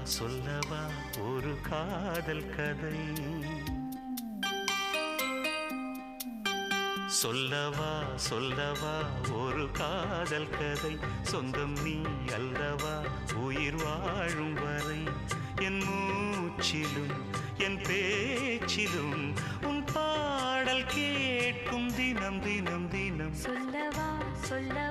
சொல்லவா ஒரு காதல் கதை சொல்லவா சொல்லவா ஒரு காதல் கதை சொந்தம் நீ அல்லவா உயிர் வாழும் வரை என் மூச்சிலும் என் பேச்சிலும் உன் பாடல் கேட்கும் தினம் தினம் தினம் சொல்லவா சொல்ல